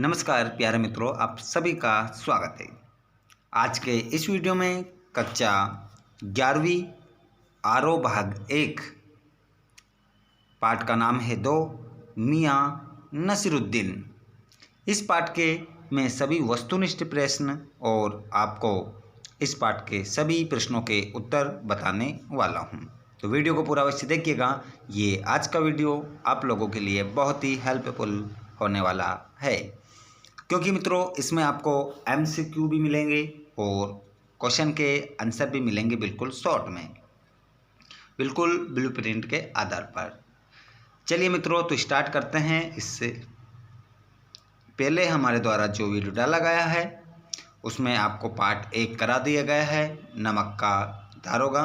नमस्कार प्यारे मित्रों, आप सभी का स्वागत है। आज के इस वीडियो में कक्षा 11वीं आरो भाग 1 पाठ का नाम है 2 मियाँ नसीरुद्दीन। इस पाठ के मैं सभी वस्तुनिष्ठ प्रश्न और आपको इस पाठ के सभी प्रश्नों के उत्तर बताने वाला हूं, तो वीडियो को पूरा अवश्य देखिएगा। ये आज का वीडियो आप लोगों के लिए बहुत ही हेल्पफुल होने वाला है, क्योंकि मित्रों इसमें आपको MCQ भी मिलेंगे और क्वेश्चन के आंसर भी मिलेंगे बिल्कुल शॉर्ट में, बिल्कुल ब्लूप्रिंट के आधार पर। चलिए मित्रों, तो स्टार्ट करते हैं। इससे पहले हमारे द्वारा जो वीडियो डाला गया है उसमें आपको पार्ट 1 करा दिया गया है, नमक का दारोगा।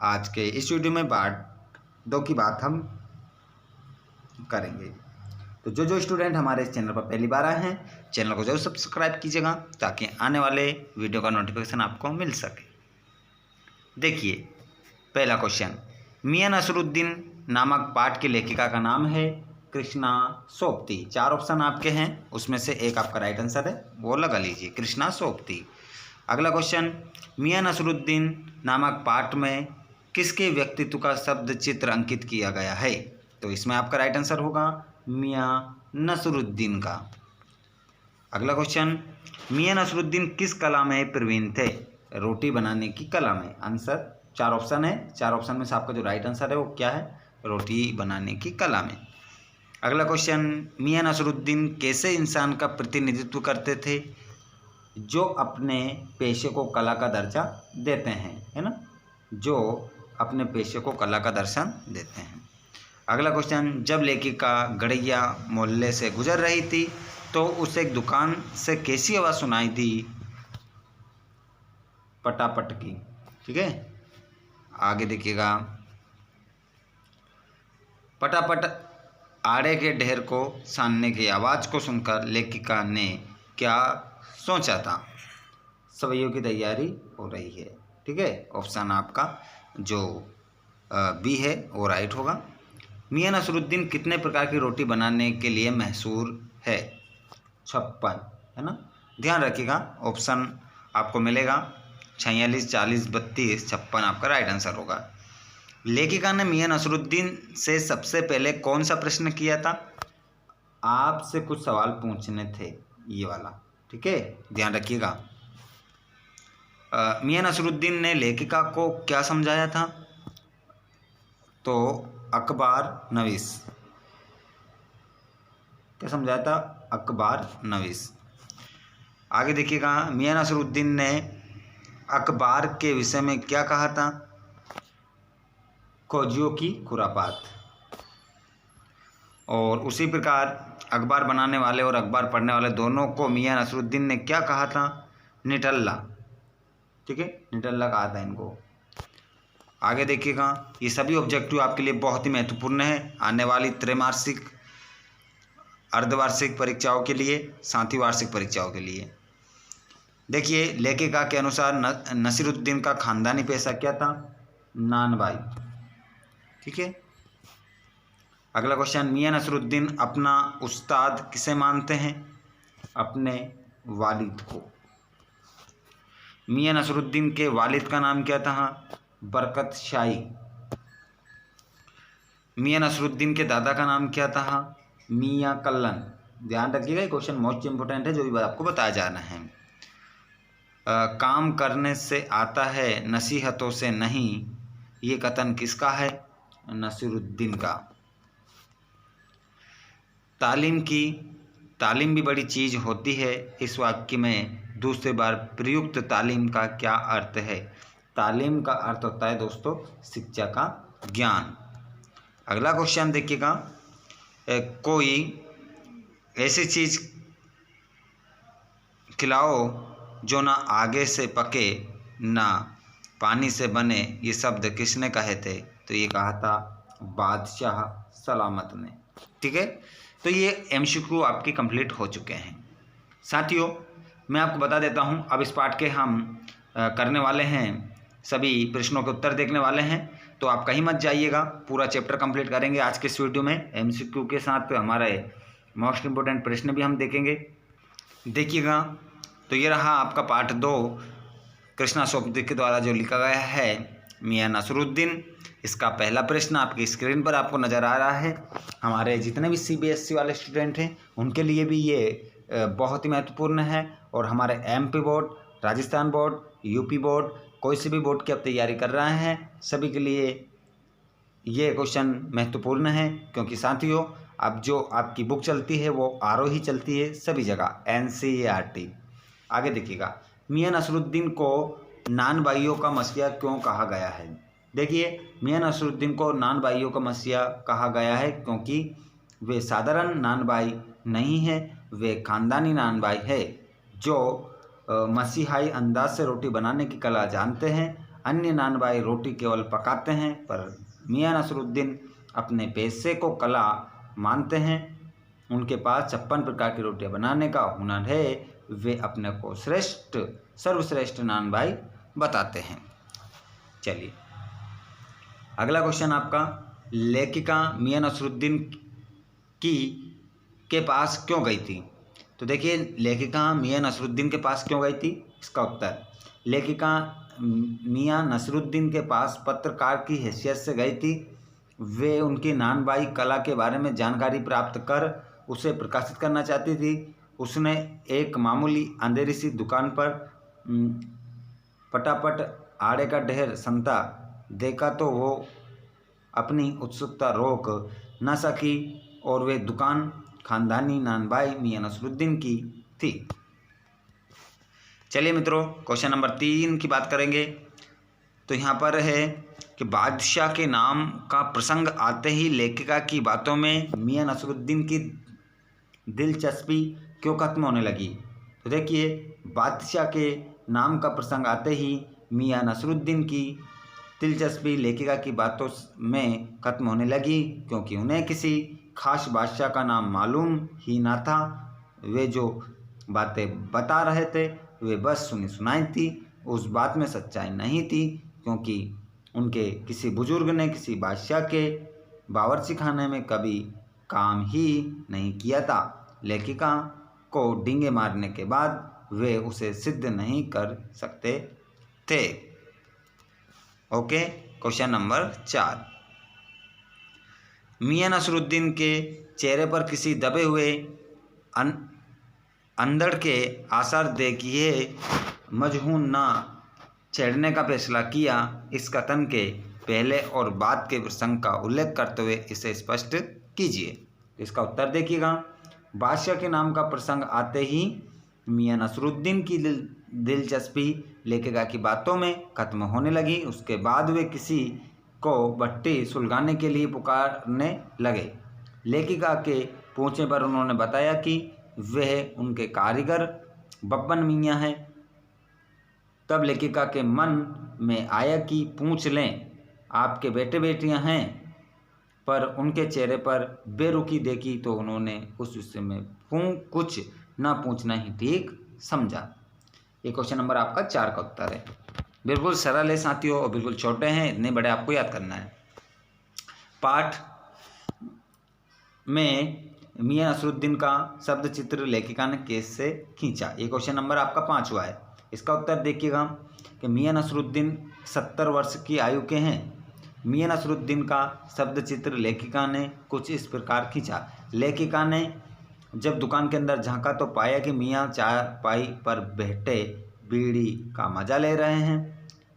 आज के इस वीडियो में पार्ट 2 की बात हम करेंगे। तो जो स्टूडेंट हमारे इस चैनल पर पहली बार आए हैं, चैनल को जरूर सब्सक्राइब कीजिएगा ताकि आने वाले वीडियो का नोटिफिकेशन आपको मिल सके। देखिए पहला क्वेश्चन, मियाँ नसीरुद्दीन नामक पाठ की लेखिका का नाम है कृष्णा सोबती। 4 ऑप्शन आपके हैं, उसमें से एक आपका राइट आंसर है, वो लगा लीजिए, कृष्णा सोबती। अगला क्वेश्चन, मियाँ नसीरुद्दीन नामक पाठ में किसके व्यक्तित्व का शब्द चित्र अंकित किया गया है? तो इसमें आपका राइट आंसर होगा मियाँ नसीरुद्दीन का। अगला क्वेश्चन, मियाँ नसीरुद्दीन किस कला में प्रवीण थे? रोटी बनाने की कला में। आंसर 4 ऑप्शन है, 4 ऑप्शन में से आपका जो राइट आंसर है वो क्या है? रोटी बनाने की कला में। अगला क्वेश्चन, मियाँ नसीरुद्दीन कैसे इंसान का प्रतिनिधित्व करते थे? जो अपने पेशे को कला का दर्जा देते हैं, है ना, जो अपने पेशे को कला का दर्शन देते हैं। अगला क्वेश्चन, जब लेखिका गड़ैया मोहल्ले से गुजर रही थी तो उसे एक दुकान से कैसी आवाज़ सुनाई दी? पटापट की। ठीक है, आगे देखिएगा, पटापट आड़े के ढेर को सानने की आवाज़ को सुनकर लेखिका ने क्या सोचा था? सवैयों की तैयारी हो रही है। ठीक है, ऑप्शन आपका जो बी है वो राइट होगा। मियाँ नसीरुद्दीन कितने प्रकार की रोटी बनाने के लिए मशहूर है? 56, है ना। ध्यान रखिएगा, ऑप्शन आपको मिलेगा 46, 40, 32, 56 आपका राइट आंसर होगा। लेखिका ने मियाँ नसीरुद्दीन से सबसे पहले कौन सा प्रश्न किया था? आपसे कुछ सवाल पूछने थे, ये वाला। ठीक है, ध्यान रखिएगा। मियाँ नसीरुद्दीन ने लेखिका को क्या समझाया था? तो अखबार नवीस। क्या समझाया था? अखबार नवीस। आगे देखिएगा, मियाँ नसीरुद्दीन ने अखबार के विषय में क्या कहा था? खोजियों की खुरापात। और उसी प्रकार अखबार बनाने वाले और अखबार पढ़ने वाले दोनों को मियाँ नसीरुद्दीन ने क्या कहा था? निठल्ला। ठीक है, निठल्ला कहा था इनको। आगे देखिएगा, ये सभी ऑब्जेक्टिव आपके लिए बहुत ही महत्वपूर्ण है आने वाली त्रैमासिक, अर्धवार्षिक परीक्षाओं के लिए, साथ ही वार्षिक परीक्षाओं के लिए। देखिए, लेखिका के अनुसार नसीरुद्दीन का खानदानी पेशा क्या था? नानबाई। ठीक है, अगला क्वेश्चन, मियाँ नसीरुद्दीन अपना उस्ताद किसे मानते हैं? अपने वालिद को। मियाँ नसीरुद्दीन के वालिद का नाम क्या था? बरकत शाही। मियाँ नसीरुद्दीन के दादा का नाम क्या था? मियाँ कल्लन। ध्यान रखिएगा, ये क्वेश्चन मोस्ट इंपोर्टेंट है, जो भी आपको बताया जाना है। काम करने से आता है, नसीहतों से नहीं, ये कथन किसका है? नसीरुद्दीन का। तालीम भी बड़ी चीज़ होती है, इस वाक्य में दूसरी बार प्रयुक्त तालीम का क्या अर्थ है? तालीम का अर्थ होता है दोस्तों शिक्षा का ज्ञान। अगला क्वेश्चन देखिएगा, कोई ऐसी चीज़ खिलाओ जो ना आगे से पके ना पानी से बने, ये शब्द किसने कहे थे? तो ये कहा था बादशाह सलामत ने। ठीक है, तो ये MCQ आपके कंप्लीट हो चुके हैं। साथियों, मैं आपको बता देता हूँ, अब इस पाठ के हम करने वाले हैं, सभी प्रश्नों के उत्तर देखने वाले हैं, तो आप कहीं मत जाइएगा, पूरा चैप्टर कंप्लीट करेंगे आज के इस वीडियो में। MCQ के साथ हमारे मोस्ट इम्पोर्टेंट प्रश्न भी हम देखेंगे। देखिएगा, तो ये रहा आपका पार्ट 2 कृष्णा सोपती के द्वारा जो लिखा गया है मियां नसरुद्दीन। इसका पहला प्रश्न आपकी स्क्रीन पर आपको नज़र आ रहा है। हमारे जितने भी CBSE वाले स्टूडेंट हैं उनके लिए भी ये बहुत ही महत्वपूर्ण है, और हमारे MP board, Rajasthan board, UP board, कोई से भी बोर्ड की आप तैयारी कर रहे हैं सभी के लिए ये क्वेश्चन महत्वपूर्ण है, क्योंकि साथियों अब जो आपकी बुक चलती है वो RO ही चलती है सभी जगह, NCERT। आगे देखिएगा, मियां नसरुद्दीन को नान भाइयों का मसीहा क्यों कहा गया है। देखिए, मियां नसरुद्दीन को नान भाइयों का मसीहा कहा गया है क्योंकि वे साधारण नान भाई नहीं है, वे खानदानी नान भाई है जो मसीहाई अंदाज से रोटी बनाने की कला जानते हैं। अन्य नान भाई रोटी केवल पकाते हैं, पर मियां नसरुद्दीन अपने पेशे को कला मानते हैं। उनके पास 56 प्रकार की रोटियां बनाने का हुनर है। वे अपने को सर्वश्रेष्ठ नान भाई बताते हैं। चलिए अगला क्वेश्चन आपका, लेखिका मियां नसरुद्दीन के पास क्यों गई थी। तो देखिए, लेखिका मियां नसरुद्दीन के पास क्यों गई थी, इसका उत्तर, लेखिका मियां नसरुद्दीन के पास पत्रकार की हैसियत से गई थी। वे उनकी नानबाई कला के बारे में जानकारी प्राप्त कर उसे प्रकाशित करना चाहती थी। उसने एक मामूली अंधेरी सी दुकान पर पटापट आड़े का ढेर संता देखा तो वो अपनी उत्सुकता रोक न सकी, और वे दुकान खानदानी नानबाई मियां नसरुद्दीन की थी। चलिए मित्रों, क्वेश्चन नंबर 3 की बात करेंगे। तो यहाँ पर है कि बादशाह के नाम का प्रसंग आते ही लेखिका की बातों में मियां नसरुद्दीन की दिलचस्पी क्यों खत्म होने लगी। तो देखिए, बादशाह के नाम का प्रसंग आते ही मियां नसरुद्दीन की दिलचस्पी लेखिका की बातों में खत्म होने लगी, क्योंकि उन्हें किसी खास बादशाह का नाम मालूम ही ना था। वे जो बातें बता रहे थे वे बस सुनी सुनाई थी, उस बात में सच्चाई नहीं थी, क्योंकि उनके किसी बुजुर्ग ने किसी बादशाह के बावर्ची खाने में कभी काम ही नहीं किया था। लेखिका को डींगे मारने के बाद वे उसे सिद्ध नहीं कर सकते थे। ओके, क्वेश्चन नंबर 4, मियां नसरुद्दीन के चेहरे पर किसी दबे हुए अंधड़ के आसार देखिए मजहून ना छेड़ने का फैसला किया। इस कथन के पहले और बाद के प्रसंग का उल्लेख करते हुए इसे स्पष्ट कीजिए। इसका उत्तर देखिएगा, बादशाह के नाम का प्रसंग आते ही मियां नसरुद्दीन की दिलचस्पी लेखिका की बातों में खत्म होने लगी। उसके बाद वे किसी को भट्टी सुलगाने के लिए पुकारने लगे। लेखिका के पूछने पर उन्होंने बताया कि वह उनके कारीगर बब्बन मियां हैं। तब लेखिका के मन में आया कि पूछ लें, आपके बेटे बेटियां हैं, पर उनके चेहरे पर बेरुखी देखी तो उन्होंने उस विषय में कुछ न पूछना ही ठीक समझा। ये क्वेश्चन नंबर आपका 4 का उत्तर है। बिल्कुल सरल है साथियों, और बिल्कुल छोटे हैं, इतने बड़े आपको याद करना है। पाठ में मियां नसरुद्दीन का शब्द चित्र लेखिका ने कैसे खींचा, ये क्वेश्चन नंबर आपका 5 हुआ है। इसका उत्तर देखिएगा कि मियां नसरुद्दीन 70 वर्ष की आयु के हैं। मियां नसरुद्दीन का शब्द चित्र लेखिका ने कुछ इस प्रकार खींचा। लेखिका ने जब दुकान के अंदर झांका तो पाया कि मियां चारपाई पर बैठे बीड़ी का मजा ले रहे हैं।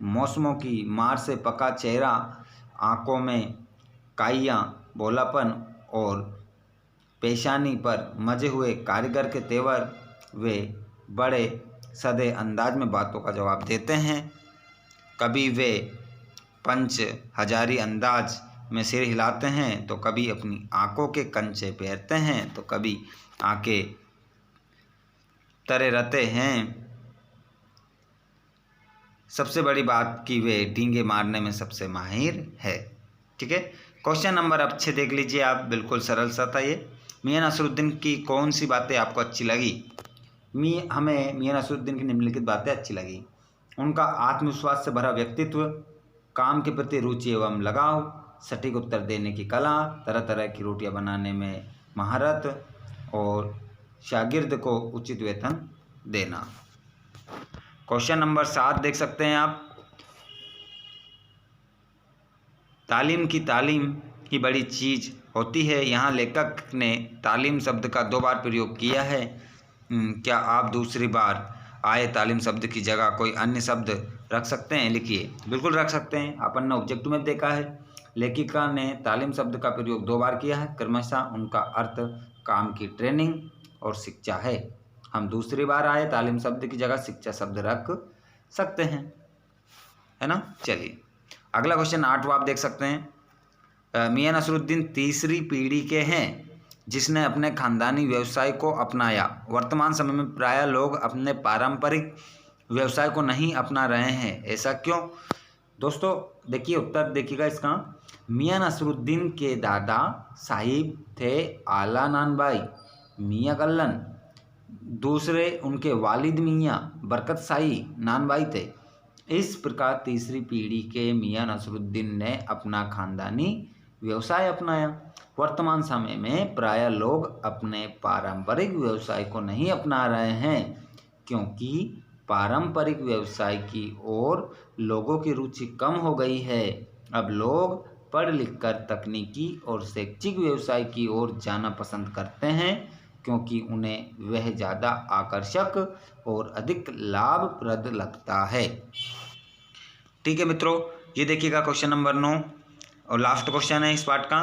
मौसमों की मार से पका चेहरा, आंखों में काइयाँ, भोलापन और पेशानी पर मजे हुए कारीगर के तेवर। वे बड़े सधे अंदाज में बातों का जवाब देते हैं। कभी वे पंच हजारी अंदाज में सिर हिलाते हैं, तो कभी अपनी आंखों के कंचे फेरते हैं, तो कभी आंखें तरे रहते हैं। सबसे बड़ी बात कि वे डींगे मारने में सबसे माहिर है। ठीक है, क्वेश्चन नंबर अब 6 देख लीजिए आप, बिल्कुल सरल सा था ये। मियां नसरुद्दीन की कौन सी बातें आपको अच्छी लगी। हमें मियां नसरुद्दीन की निम्नलिखित बातें अच्छी लगी। उनका आत्मविश्वास से भरा व्यक्तित्व, काम के प्रति रुचि एवं लगाव, सटीक उत्तर देने की कला, तरह तरह की रोटियां बनाने में महारत, और शागिर्द को उचित वेतन देना। क्वेश्चन नंबर 7 देख सकते हैं आप। तालीम की बड़ी चीज़ होती है। यहाँ लेखक ने तालीम शब्द का 2 बार प्रयोग किया है। क्या आप दूसरी बार आए तालीम शब्द की जगह कोई अन्य शब्द रख सकते हैं? लिखिए। बिल्कुल रख सकते हैं। अपन ने ऑब्जेक्टिव में देखा है, लेखिका ने तालीम शब्द का प्रयोग 2 बार किया है। क्रमशः उनका अर्थ काम की ट्रेनिंग और शिक्षा है। हम दूसरी बार आए तालीम शब्द की जगह शिक्षा शब्द रख सकते हैं, है ना। चलिए अगला क्वेश्चन 8वां आप देख सकते हैं। मियां नसरुद्दीन तीसरी पीढ़ी के हैं जिसने अपने खानदानी व्यवसाय को अपनाया। वर्तमान समय में प्रायः लोग अपने पारंपरिक व्यवसाय को नहीं अपना रहे हैं, ऐसा क्यों? दोस्तों देखिए, उत्तर देखिएगा इसका। मियां नसरुद्दीन के दादा साहिब थे आला नानबाई मियां कल्लन। दूसरे उनके वालिद मियां बरकत शाही नानबाई थे। इस प्रकार तीसरी पीढ़ी के मियां नसरुद्दीन ने अपना खानदानी व्यवसाय अपनाया। वर्तमान समय में प्रायः लोग अपने पारंपरिक व्यवसाय को नहीं अपना रहे हैं क्योंकि पारंपरिक व्यवसाय की ओर लोगों की रुचि कम हो गई है। अब लोग पढ़ लिख कर तकनीकी और शैक्षिक व्यवसाय की ओर जाना पसंद करते हैं क्योंकि उन्हें वह ज़्यादा आकर्षक और अधिक लाभप्रद लगता है। ठीक है मित्रों, ये देखिएगा क्वेश्चन नंबर 9 और लास्ट क्वेश्चन है इस पार्ट का।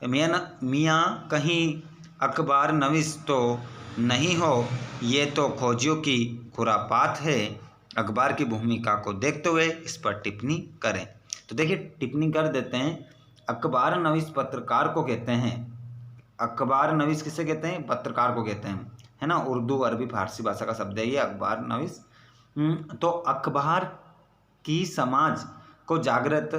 मियाँ कहीं अखबार नवीस तो नहीं हो, ये तो खोजियों की खुरापात है। अखबार की भूमिका को देखते हुए इस पर टिप्पणी करें। तो देखिए टिप्पणी कर देते हैं। अखबार नवीस पत्रकार को कहते हैं। अखबार नवीस किसे कहते हैं? पत्रकार को कहते हैं, है ना। उर्दू अरबी फारसी भाषा का शब्द है ये अखबार नवीस। तो अखबार की समाज को जागृत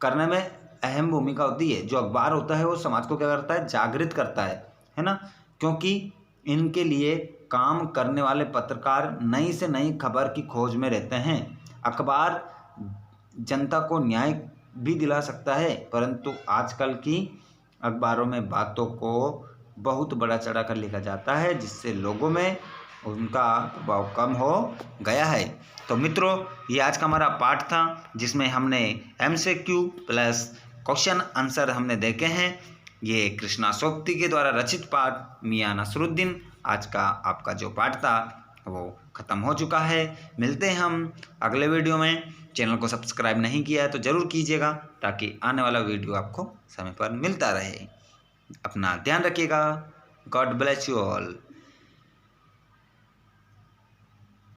करने में अहम भूमिका होती है। जो अखबार होता है वो समाज को क्या करता है? जागृत करता है ना। क्योंकि इनके लिए काम करने वाले पत्रकार नई से नई खबर की खोज में रहते हैं। अखबार जनता को न्याय भी दिला सकता है, परंतु आजकल की अखबारों में बातों को बहुत बड़ा चढ़ा कर लिखा जाता है जिससे लोगों में उनका प्रभाव कम हो गया है। तो मित्रों ये आज का हमारा पाठ था जिसमें हमने MCQ प्लस क्वेश्चन आंसर हमने देखे हैं। ये कृष्णा सोबती के द्वारा रचित पाठ मियां नसरुद्दीन आज का आपका जो पाठ था वो ख़त्म हो चुका है। मिलते हैं हम अगले वीडियो में। चैनल को सब्सक्राइब नहीं किया है तो ज़रूर कीजिएगा ताकि आने वाला वीडियो आपको समय पर मिलता रहे। अपना ध्यान रखिएगा। God bless you all.